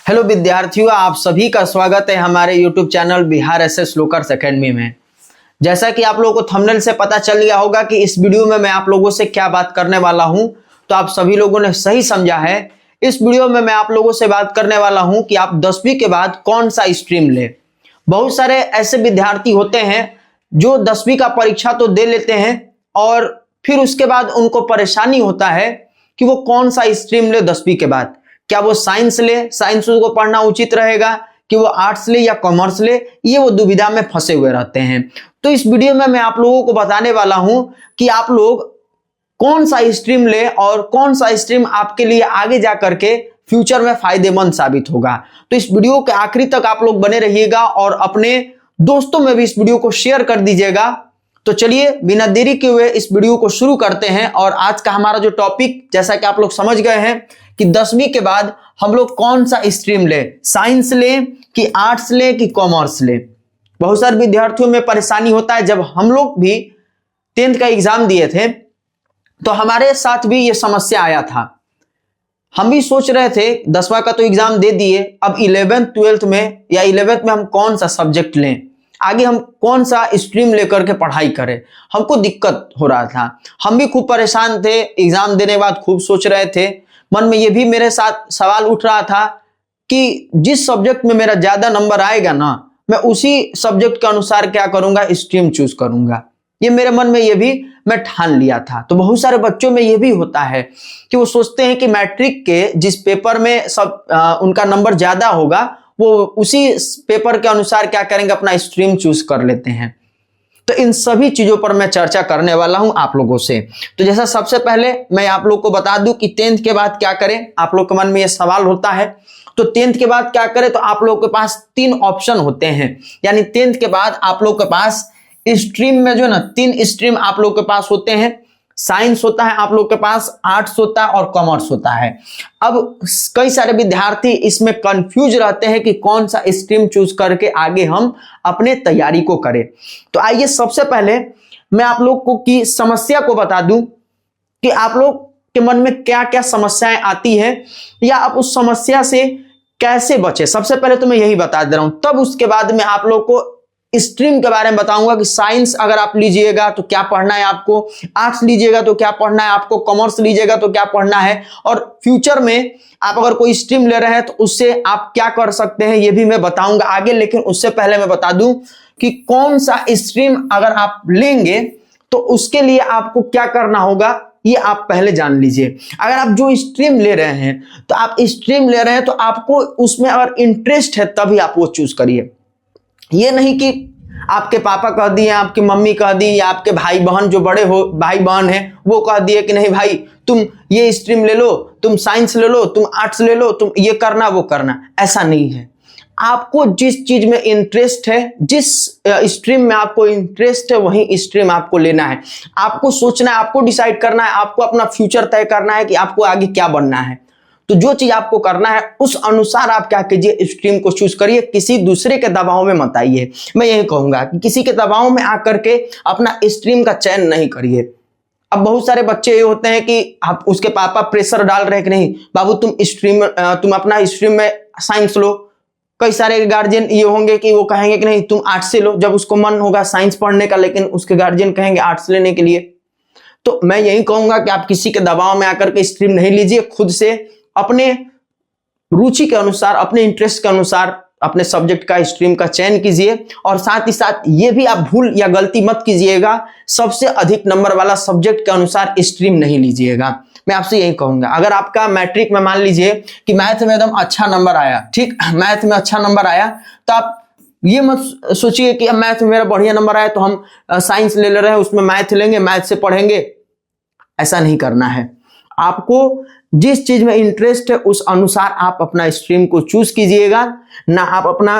Hello विद्यार्थियों, आप सभी का स्वागत है हमारे YouTube चैनल बिहार एसएस लोकर्स एकेडमी में। जैसा कि आप लोगों को थंबनेल से पता चल गया होगा कि इस वीडियो में मैं आप लोगों से क्या बात करने वाला हूं, तो आप सभी लोगों ने सही समझा है। इस वीडियो में मैं आप लोगों से बात करने वाला हूं कि आप 10वीं के बाद कौन सा स्ट्रीम ले। बहुत सारे ऐसे विद्यार्थी होते हैं जो 10वीं का परीक्षा तो दे लेते हैं और फिर उसके बाद उनको परेशानी होता है कि वो कौन सा स्ट्रीम ले 10वीं के बाद। क्या वो साइंस ले, साइंस को पढ़ना उचित रहेगा कि वो आर्ट्स ले या कॉमर्स ले, ये वो दुविधा में फंसे हुए रहते हैं। तो इस वीडियो में मैं आप लोगों को बताने वाला हूं कि आप लोग कौन सा स्ट्रीम ले और कौन सा स्ट्रीम आपके लिए आगे जा करके फ्यूचर में फायदेमंद साबित होगा। तो इस वीडियो के आखिरी तक आप लोग बने रहिएगा और अपने दोस्तों में भी इस वीडियो को शेयर कर दीजिएगा। तो चलिए बिना देरी किए हुए इस वीडियो को शुरू करते हैं। और आज का हमारा जो टॉपिक, जैसा कि आप लोग समझ गए हैं कि 10वीं के बाद हम लोग कौन सा स्ट्रीम ले, साइंस ले कि आर्ट्स ले कि कॉमर्स ले। बहुत सारे विद्यार्थियों में परेशानी होता है। जब हम लोग भी 10th का एग्जाम दिए थे तो हमारे साथ भी ये समस्या आया था। हम भी सोच रहे थे 10वां का तो एग्जाम दे दिए, अब 11th 12th में या 11th में हम कौन सा सब्जेक्ट लें, आगे हम कौन सा स्ट्रीम लेकर के पढ़ाई करें। हमको दिक्कत हो रहा था, हम भी खूब परेशान थे। एग्जाम देने के बाद खूब सोच रहे थे, मन में ये भी मेरे साथ सवाल उठ रहा था कि जिस सब्जेक्ट में मेरा ज्यादा नंबर आएगा ना, मैं उसी सब्जेक्ट के अनुसार क्या करूंगा, स्ट्रीम चूज करूंगा। ये मेरे मन में ये भी मैं ठान लिया था। तो बहुत सारे बच्चों में ये भी होता है कि वो सोचते हैं कि मैट्रिक के जिस पेपर में उनका नंबर ज्यादा होगा, वो उसी पेपर के अनुसार क्या करेंगे, अपना स्ट्रीम चूज कर लेते हैं। तो इन सभी चीजों पर मैं चर्चा करने वाला हूं आप लोगों से। तो जैसा सबसे पहले मैं आप लोग को बता दूं कि 10th के बाद क्या करें। आप लोग के मन में ये सवाल होता है, तो 10th के बाद क्या करें, तो आप लोग के पास 3 ऑप्शन होते हैं। यानी 10th के बाद आप लोग के पास स्ट्रीम में जो ना 3 स्ट्रीम आप लोग के पास होते हैं। साइंस होता है आप लोग के पास, आर्ट्स होता है और कॉमर्स होता है। अब कई सारे विद्यार्थी इसमें कंफ्यूज रहते हैं कि कौन सा स्ट्रीम चूज करके आगे हम अपने तैयारी को करें। तो आइए सबसे पहले मैं आप लोग को की समस्या को बता दूं कि आप लोग के मन में क्या क्या समस्याएं आती है या आप उस समस्या से कैसे बचे। सबसे पहले तो मैं यही बता दे रहा हूं, तब उसके बाद में आप लोग को स्ट्रीम के बारे में बताऊंगा कि साइंस अगर आप लीजिएगा तो क्या पढ़ना है आपको, आर्ट्स लीजिएगा तो क्या पढ़ना है आपको, कॉमर्स लीजिएगा तो क्या पढ़ना है, और फ्यूचर में आप अगर कोई स्ट्रीम ले रहे हैं तो उससे आप क्या कर सकते हैं, ये भी मैं बताऊंगा आगे। लेकिन उससे पहले मैं बता दूं कि कौन सा स्ट्रीम अगर आप लेंगे तो उसके लिए आपको क्या करना होगा, ये आप पहले जान लीजिए। अगर आप जो स्ट्रीम ले रहे हैं तो आप स्ट्रीम ले रहे हैं तो आपको उसमें अगर इंटरेस्ट है तभी आप वो चूज करिए। ये नहीं कि आपके पापा कह दिए, आपकी मम्मी कह दी, या आपके भाई बहन जो बड़े हो भाई बहन हैं वो कह दिए कि नहीं भाई तुम ये स्ट्रीम ले लो, तुम साइंस ले लो, तुम आर्ट्स ले लो, तुम ये करना वो करना। ऐसा नहीं है। आपको जिस चीज में इंटरेस्ट है, जिस स्ट्रीम में आपको इंटरेस्ट है, वही स्ट्रीम आपको लेना है। आपको सोचना है, आपको डिसाइड करना है, आपको अपना फ्यूचर तय करना है कि आपको आगे क्या बनना है। तो जो चीज आपको करना है उस अनुसार आप क्या कीजिए, स्ट्रीम को चूज करिए। किसी दूसरे के दबाव में मत आइए। मैं यही कहूंगा कि किसी के दबाव में आकर के अपना स्ट्रीम का चयन नहीं करिए। अब बहुत सारे बच्चे ये होते हैं कि आप उसके पापा प्रेशर डाल रहे हैं कि नहीं बाबू तुम अपना स्ट्रीम में साइंस लो। कई सारे गार्जियन ये होंगे कि वो कहेंगे कि नहीं तुम आर्ट्स से लो, जब उसको मन होगा साइंस पढ़ने का, लेकिन उसके गार्जियन कहेंगे आर्ट्स लेने के लिए। तो मैं यही कहूंगा कि आप किसी के दबाव में आकर के स्ट्रीम नहीं लीजिए। खुद से अपने रुचि के अनुसार, अपने इंटरेस्ट के अनुसार अपने सब्जेक्ट का स्ट्रीम का चयन कीजिए। और साथ ही साथ ये भी आप भूल या गलती मत कीजिएगा, सबसे अधिक नंबर वाला सब्जेक्ट के अनुसार स्ट्रीम नहीं लीजिएगा। मैं आपसे यही कहूंगा, अगर आपका मैट्रिक में मान लीजिए कि मैथ में एकदम अच्छा नंबर आया, ठीक, मैथ में अच्छा नंबर आया, तो आप ये मत सोचिए कि अब मैथ में मेरा बढ़िया नंबर आया तो हम साइंस ले रहे हैं, उसमें मैथ लेंगे, मैथ से पढ़ेंगे। ऐसा नहीं करना है। आपको जिस चीज में इंटरेस्ट है उस अनुसार आप अपना स्ट्रीम को चूज कीजिएगा। ना आप अपना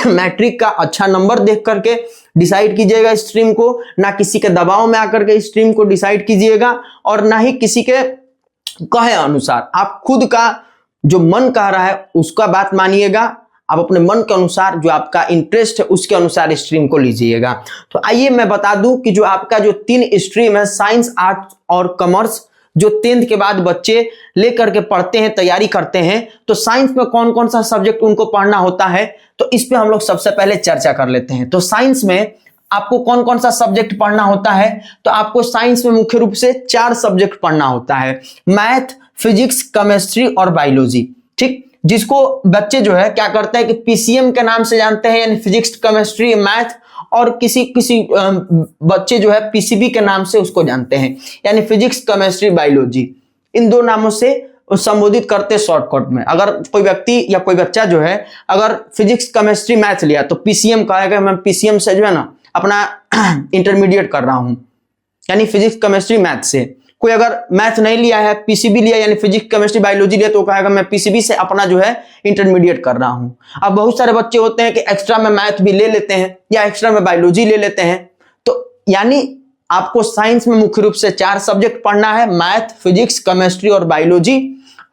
मैट्रिक का अच्छा नंबर देख करके डिसाइड कीजिएगा स्ट्रीम को, ना किसी के दबाव में आकर के स्ट्रीम को डिसाइड कीजिएगा, और ना ही किसी के कहे अनुसार। आप खुद का जो मन कह रहा है उसका बात मानिएगा। आप अपने मन के अनुसार, जो आपका इंटरेस्ट है उसके अनुसार स्ट्रीम को लीजिएगा। तो आइए मैं बता दूं कि जो आपका जो 3 स्ट्रीम है, साइंस, आर्ट्स और कॉमर्स, जो 10th के बाद बच्चे लेकर के पढ़ते हैं, तैयारी करते हैं, तो साइंस में कौन कौन सा सब्जेक्ट उनको पढ़ना होता है, तो इस पे हम लोग सबसे पहले चर्चा कर लेते हैं। तो साइंस में आपको कौन कौन सा सब्जेक्ट पढ़ना होता है, तो आपको साइंस में मुख्य रूप से 4 सब्जेक्ट पढ़ना होता है, मैथ, फिजिक्स, केमिस्ट्री और बायोलॉजी। ठीक, जिसको बच्चे जो है क्या करते हैं कि पीसीएम के नाम से जानते हैं, यानी फिजिक्स, केमिस्ट्री, मैथ, और किसी बच्चे जो है पीसीबी के नाम से उसको जानते हैं, यानी फिजिक्स, केमिस्ट्री, बायोलॉजी। इन 2 नामों से संबोधित करते शॉर्टकट में। अगर कोई व्यक्ति या कोई बच्चा जो है अगर फिजिक्स, केमिस्ट्री, मैथ लिया तो पीसीएम कहेगा, मैं पीसीएम से जो है ना अपना इंटरमीडिएट कर रहा हूं, यानी फिजिक्स, केमिस्ट्री, मैथ से। कोई अगर मैथ नहीं लिया है, पीसीबी लिया यानी फिजिक्स, केमिस्ट्री, बायोलॉजी लिया, तो कहेगा मैं पीसीबी से अपना जो है इंटरमीडिएट कर रहा हूं। अब बहुत सारे बच्चे होते हैं कि एक्स्ट्रा में मैथ भी ले लेते हैं या एक्स्ट्रा में बायोलॉजी ले लेते हैं। तो यानी आपको साइंस में मुख्य रूप से 4 सब्जेक्ट पढ़ना है, मैथ, फिजिक्स, केमिस्ट्री और बायोलॉजी।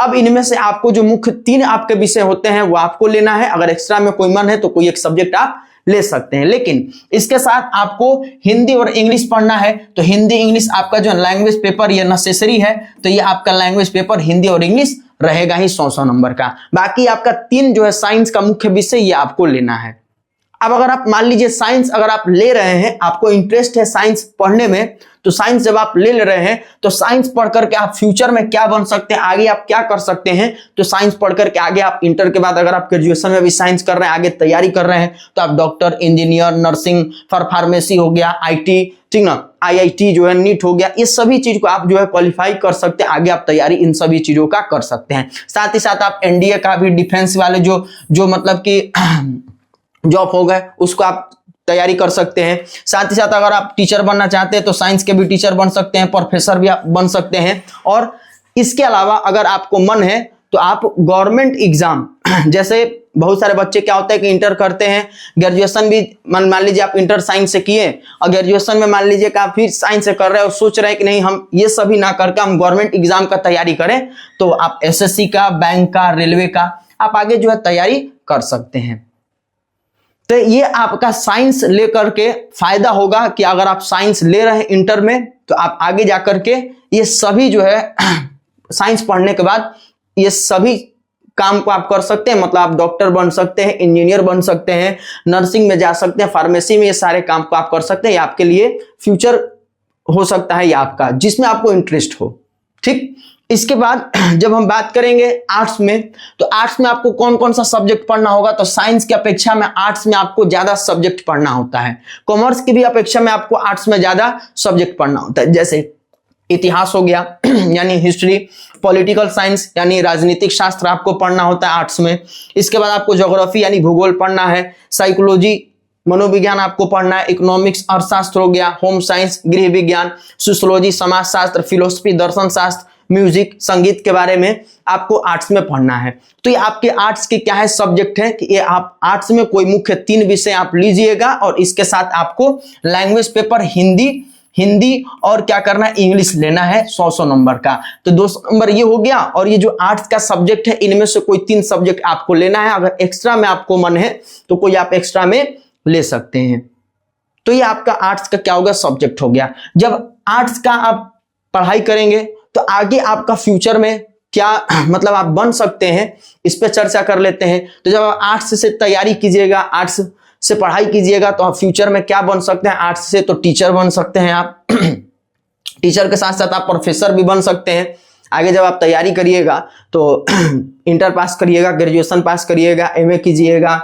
अब इनमें से आपको जो मुख्य 3 आपके विषय होते हैं वो आपको लेना है। अगर एक्स्ट्रा में कोई मन है तो कोई एक सब्जेक्ट आप ले सकते हैं, लेकिन इसके साथ आपको हिंदी और इंग्लिश पढ़ना है। तो हिंदी इंग्लिश आपका जो लैंग्वेज पेपर ये नेसेसरी है, तो ये आपका लैंग्वेज पेपर हिंदी और इंग्लिश रहेगा ही 100 नंबर का। बाकी आपका 3 जो है साइंस का मुख्य विषय ये आपको लेना है। अब अगर आप मान लीजिए साइंस अगर आप ले रहे हैं, आपको इंटरेस्ट है साइंस पढ़ने में, तो साइंस जब आप ले रहे हैं तो साइंस पढ़ करके आप फ्यूचर में क्या बन सकते हैं, आगे आप क्या कर सकते हैं। तो साइंस पढ़ करके आगे आप इंटर के बाद अगर आप ग्रेजुएशन में भी साइंस कर रहे हैं, आगे तैयारी कर रहे हैं, तो आप डॉक्टर, इंजीनियर, नर्सिंग, फार्मेसी हो गया, आईटी, ठीक ना, आईआईटी जो है, नीट हो गया, इस सभी चीज को आप जो है क्वालिफाई कर सकते हैं। आगे आप तैयारी इन सभी चीजों का कर सकते हैं। साथ ही साथ आप एनडीए का भी, डिफेंस वाले जो मतलब कि जॉब हो गए, उसको आप तैयारी कर सकते हैं। साथ ही साथ अगर आप टीचर बनना चाहते हैं तो साइंस के भी टीचर बन सकते हैं, प्रोफेसर भी आप बन सकते हैं। और इसके अलावा अगर आपको मन है तो आप गवर्नमेंट एग्जाम, जैसे बहुत सारे बच्चे क्या होता है कि इंटर करते हैं, ग्रेजुएशन भी मान लीजिए आप इंटर साइंस से किए और ग्रेजुएशन में मान लीजिए कि आप फिर साइंस से कर रहे हैं और सोच रहे हैं कि नहीं हम ये सभी ना करके हम गवर्नमेंट एग्जाम का तैयारी करें, तो आप एसएससी का, बैंक का, रेलवे का आप आगे जो है तैयारी कर सकते हैं। तो ये आपका साइंस लेकर के फायदा होगा कि अगर आप साइंस ले रहे हैं इंटर में तो आप आगे जाकर के ये सभी जो है साइंस पढ़ने के बाद ये सभी काम को आप कर सकते हैं। मतलब आप डॉक्टर बन सकते हैं, इंजीनियर बन सकते हैं, नर्सिंग में जा सकते हैं, फार्मेसी में, ये सारे काम को आप कर सकते हैं। ये आपके लिए फ्यूचर हो सकता है, ये आपका जिसमें आपको इंटरेस्ट हो। ठीक, इसके बाद जब हम बात करेंगे आर्ट्स में, तो आर्ट्स में आपको कौन कौन सा सब्जेक्ट पढ़ना होगा, तो साइंस की अपेक्षा में आर्ट्स में आपको ज्यादा सब्जेक्ट पढ़ना होता है। कॉमर्स की भी अपेक्षा में आपको आर्ट्स में ज्यादा सब्जेक्ट पढ़ना होता है, जैसे इतिहास हो गया यानी हिस्ट्री, पॉलिटिकल साइंस यानी राजनीतिक शास्त्र आपको पढ़ना होता है आर्ट्स में। इसके बाद आपको ज्योग्राफी यानी भूगोल पढ़ना है, साइकोलॉजी मनोविज्ञान आपको पढ़ना है, इकोनॉमिक्स अर्थशास्त्र हो गया, होम साइंस गृह विज्ञान, सोशियोलॉजी समाजशास्त्र, फिलोसफी दर्शन शास्त्र, म्यूजिक संगीत के बारे में आपको आर्ट्स में पढ़ना है। तो ये आपके आर्ट्स के क्या है सब्जेक्ट है कि ये आप आर्ट्स में कोई मुख्य 3 विषय आप लीजिएगा और इसके साथ आपको लैंग्वेज पेपर हिंदी और क्या करना है इंग्लिश लेना है 100 नंबर का। तो 200 नंबर ये हो गया। और ये जो आर्ट्स का सब्जेक्ट है इनमें से कोई 3 सब्जेक्ट आपको लेना है। अगर एक्स्ट्रा में आपको मन है तो कोई आप एक्स्ट्रा में ले सकते हैं। तो ये आपका आर्ट्स का क्या होगा सब्जेक्ट हो गया। जब आर्ट्स का आप पढ़ाई करेंगे तो आगे आपका फ्यूचर में क्या मतलब आप बन सकते हैं इस पे चर्चा कर लेते हैं। तो जब आप आर्ट्स से तैयारी कीजिएगा, आर्ट्स से पढ़ाई कीजिएगा तो आप फ्यूचर में क्या बन सकते हैं। आर्ट्स से तो टीचर बन सकते हैं आप टीचर के साथ साथ आप प्रोफेसर भी बन सकते हैं। आगे जब आप तैयारी करिएगा तो इंटर पास करिएगा, ग्रेजुएशन पास करिएगा, एमए कीजिएगा,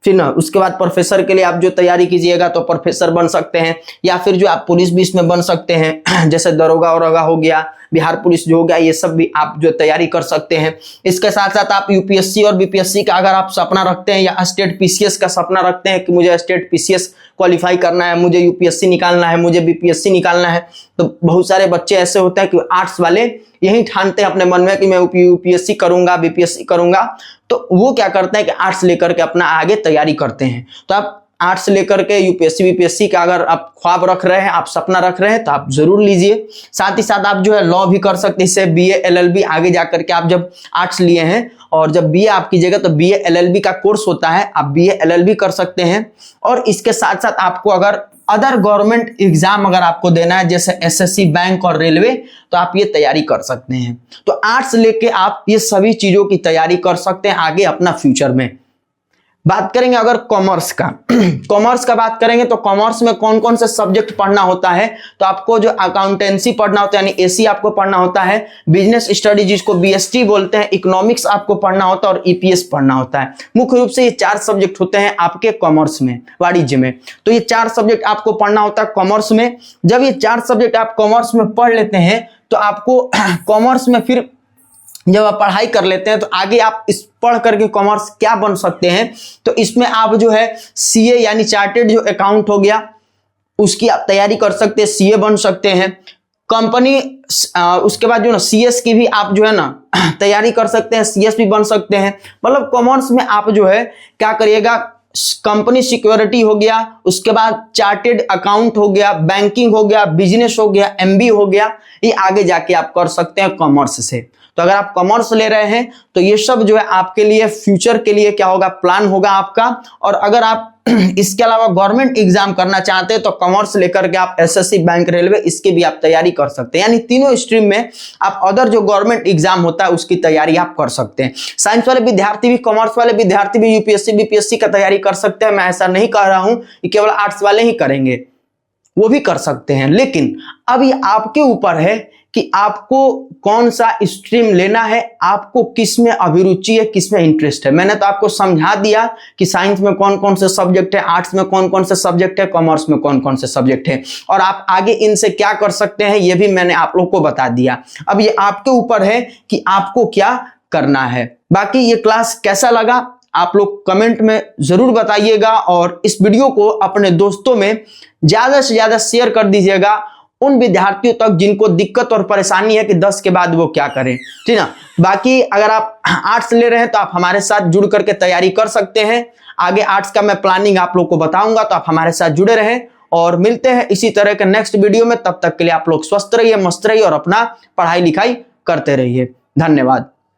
फिर ना उसके बाद प्रोफेसर के लिए आप जो तैयारी कीजिएगा तो प्रोफेसर बन सकते हैं। या फिर जो आप पुलिस भी इसमें बन सकते हैं, जैसे दरोगा वरोगा हो गया, बिहार पुलिस जो हो गया, ये सब भी आप जो तैयारी कर सकते हैं। इसके साथ साथ आप यूपीएससी और बीपीएससी का अगर आप सपना रखते हैं या स्टेट पीसीएस का सपना रखते हैं कि मुझे स्टेट पीसीएस क्वालिफाई करना है, मुझे यूपीएससी निकालना है, मुझे बीपीएससी निकालना है, तो बहुत सारे बच्चे ऐसे होते हैं कि आर्ट्स वाले यही ठानते हैं अपने मन में कि मैं यूपीएससी करूंगा, बीपीएससी करूंगा, तो वो क्या करते हैं कि आर्ट्स लेकर के अपना आगे तैयारी करते हैं। तो आप आर्ट्स लेकर के यूपीएससी बीपीएससी का अगर आप ख्वाब रख रहे हैं, आप सपना रख रहे हैं, तो आप जरूर लीजिए। साथ ही साथ आप जो है लॉ भी कर सकते हैं, इससे बीए एलएलबी आगे जाकर के आप जब आर्ट्स लिए हैं और जब बीए आप कीजिएगा तो बीए एलएलबी का कोर्स होता है, आप बीए एलएलबी कर सकते हैं। और इसके साथ साथ आपको अगर अदर गवर्नमेंट एग्जाम अगर आपको देना है जैसे एसएससी, बैंक और रेलवे, तो आप ये तैयारी कर सकते हैं। तो आर्ट्स लेके आप ये सभी चीजों की तैयारी कर सकते हैं आगे अपना फ्यूचर में। बात करेंगे अगर कॉमर्स का कॉमर्स का बात करेंगे तो कॉमर्स में कौन कौन से सब्जेक्ट पढ़ना होता है, तो आपको जो अकाउंटेंसी पढ़ना होता है यानी एसी आपको पढ़ना होता है, बिजनेस स्टडी जिसको बीएसटी बोलते हैं, इकोनॉमिक्स आपको पढ़ना होता है और ईपीएस पढ़ना होता है। मुख्य रूप से ये 4 सब्जेक्ट होते हैं आपके कॉमर्स में, वाणिज्य में। तो ये 4 सब्जेक्ट आपको पढ़ना होता है कॉमर्स में। जब ये 4 सब्जेक्ट आप कॉमर्स में पढ़ लेते हैं तो आपको कॉमर्स में फिर जब आप पढ़ाई कर लेते हैं तो आगे आप इस पढ़ करके कॉमर्स क्या बन सकते हैं, तो इसमें आप जो है सीए यानी चार्टेड जो अकाउंट हो गया उसकी आप तैयारी कर सकते हैं, सीए बन सकते हैं। कंपनी उसके बाद जो ना सीएस की भी आप जो है ना तैयारी कर सकते हैं, सीएस भी बन सकते हैं। मतलब कॉमर्स में आप जो है क्या करिएगा, कंपनी सिक्योरिटी हो गया, उसके बाद चार्टेड अकाउंट हो गया, बैंकिंग हो गया, बिजनेस हो गया, एमबीए हो गया, ये आगे जाके आप कर सकते हैं कॉमर्स से। तो अगर आप कॉमर्स ले रहे हैं तो ये सब जो है आपके लिए फ्यूचर के लिए क्या होगा, प्लान होगा आपका। और अगर आप इसके अलावा गवर्नमेंट एग्जाम करना चाहते हैं तो कॉमर्स लेकर के आप एसएससी, बैंक, रेलवे इसकी भी आप तैयारी कर सकते हैं। यानी तीनों स्ट्रीम में आप अदर जो गवर्नमेंट एग्जाम होता है उसकी तैयारी आप कर सकते हैं। साइंस वाले विद्यार्थी भी, कॉमर्स वाले विद्यार्थी भी यूपीएससी बीपीएससी का तैयारी कर सकते हैं। मैं ऐसा नहीं कह रहा हूं कि केवल आर्ट्स वाले ही करेंगे, वो भी कर सकते हैं। लेकिन अब ये आपके ऊपर है कि आपको कौन सा स्ट्रीम लेना है, आपको किस में अभिरुचि है, किस में इंटरेस्ट है। मैंने तो आपको समझा दिया कि साइंस में कौन कौन से सब्जेक्ट है, आर्ट्स में कौन कौन से सब्जेक्ट है, कॉमर्स में कौन कौन से सब्जेक्ट है, और आप आगे इनसे क्या कर सकते हैं ये भी मैंने आप लोग को बता दिया। अब ये आपके ऊपर है कि आपको क्या करना है। बाकी ये क्लास कैसा लगा आप लोग कमेंट में जरूर बताइएगा, और इस वीडियो को अपने दोस्तों में ज्यादा से ज्यादा शेयर कर दीजिएगा उन विद्यार्थियों तक जिनको दिक्कत और परेशानी है कि 10 के बाद वो क्या करें, ठीक ना। बाकी अगर आप आर्ट्स ले रहे हैं तो आप हमारे साथ जुड़ करके तैयारी कर सकते हैं। आगे आर्ट्स का मैं प्लानिंग आप लोग को बताऊंगा, तो आप हमारे साथ जुड़े रहें और मिलते हैं इसी तरह के नेक्स्ट वीडियो में। तब तक के लिए आप लोग स्वस्थ रहिए, मस्त रहिए और अपना पढ़ाई लिखाई करते रहिए। धन्यवाद।